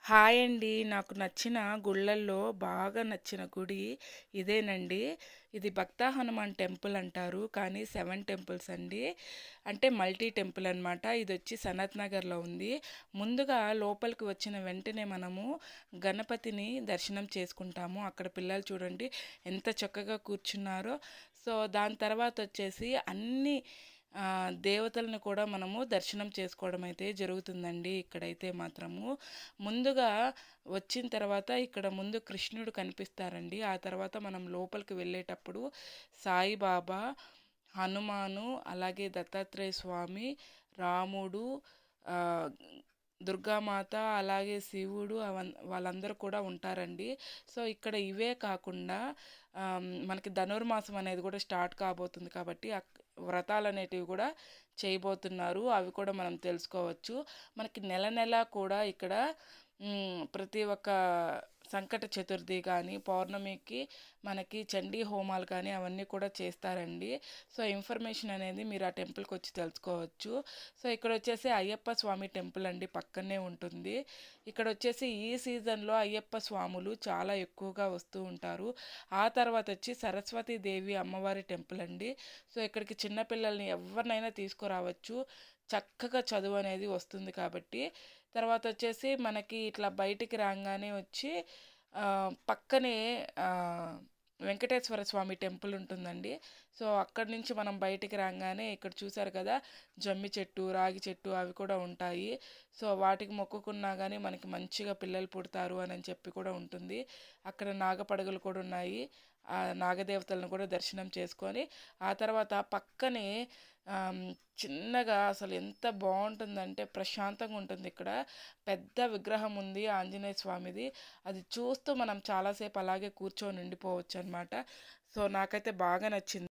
Hi అండి. నాకు నచ్చిన గుళ్ళల్లో బాగా నచ్చిన గుడి ఇదేనండి. ఇది భక్త హనుమాన్ టెంపుల్ అంటారు. కానీ 7 టెంపుల్స్ అండి. అంటే మల్టీ టెంపుల్ అనమాట. ఇదొచ్చి సనత్ నగర్‌లో ఉంది. ముందుగా లోపలికి వచ్చిన వెంటనే మనము గణపతిని దర్శనం చేసుకుంటాము. అక్కడ పిల్లలు చూడండి ఎంత చక్కగా కూర్చున్నారో. సో, దాని తర్వాతొచ్చేసి అన్ని దేవతలను కూడా మనము దర్శనం చేసుకోవడం అయితే జరుగుతుందండి ఇక్కడైతే మాత్రము. ముందుగా వచ్చిన తర్వాత ఇక్కడ ముందు కృష్ణుడు కనిపిస్తారండి. ఆ తర్వాత మనం లోపలికి వెళ్ళేటప్పుడు సాయిబాబా, హనుమాను, అలాగే దత్తాత్రేయ స్వామి, రాముడు, ఆహ్, దుర్గామాత, అలాగే శివుడు వాళ్ళందరూ కూడా ఉంటారండి. సో, ఇక్కడ ఇవే కాకుండా మనకి ధనుర్మాసం అనేది కూడా స్టార్ట్ కాబోతుంది కాబట్టి వ్రతాలనేటివి కూడా చేయబోతున్నారు. అవి కూడా మనం తెలుసుకోవచ్చు. మనకి నెల నెలా కూడా ఇక్కడ ప్రతి ఒక్క సంకట చతుర్థి కానీ, పౌర్ణమికి మనకి చండీ హోమాలు కానీ అవన్నీ కూడా చేస్తారండి. సో, ఇన్ఫర్మేషన్ అనేది మీరు ఆ టెంపుల్‌కి వచ్చి తెలుసుకోవచ్చు. సో, ఇక్కడొచ్చేసి అయ్యప్ప స్వామి టెంపుల్ అండి పక్కనే ఉంటుంది. ఇక్కడొచ్చేసి ఈ సీజన్‌లో అయ్యప్ప స్వాములు చాలా ఎక్కువగా వస్తూ ఉంటారు. ఆ తర్వాత వచ్చి సరస్వతీ దేవి అమ్మవారి టెంపుల్ అండి. సో, ఇక్కడికి చిన్న పిల్లల్ని ఎవరినైనా తీసుకురావచ్చు. చక్కగా చదువు అనేది వస్తుంది కాబట్టి. తర్వాత వచ్చేసి మనకి ఇట్లా బయటికి రాగానే వచ్చి పక్కనే వెంకటేశ్వర స్వామి టెంపుల్ ఉంటుందండి. సో, అక్కడి నుంచి మనం బయటికి రాగానే ఇక్కడ చూసారు కదా, జమ్మి చెట్టు, రాగి చెట్టు అవి కూడా ఉంటాయి. సో, వాటికి మొక్కుకున్నా కానీ మనకి మంచిగా పిల్లలు పుడతారు అని చెప్పి కూడా ఉంటుంది. అక్కడ నాగపడగలు కూడా ఉన్నాయి. ఆ నాగదేవతలను కూడా దర్శనం చేసుకొని ఆ తర్వాత పక్కనే చిన్నగా అసలు ఎంత బాగుంటుందంటే ప్రశాంతంగా ఉంటుంది ఇక్కడ. పెద్ద విగ్రహం ఉంది ఆంజనేయ స్వామిది. అది చూస్తూ మనం చాలాసేపు అలాగే కూర్చొని ఉండిపోవచ్చు అనమాట. సో, నాకైతే బాగా నచ్చింది.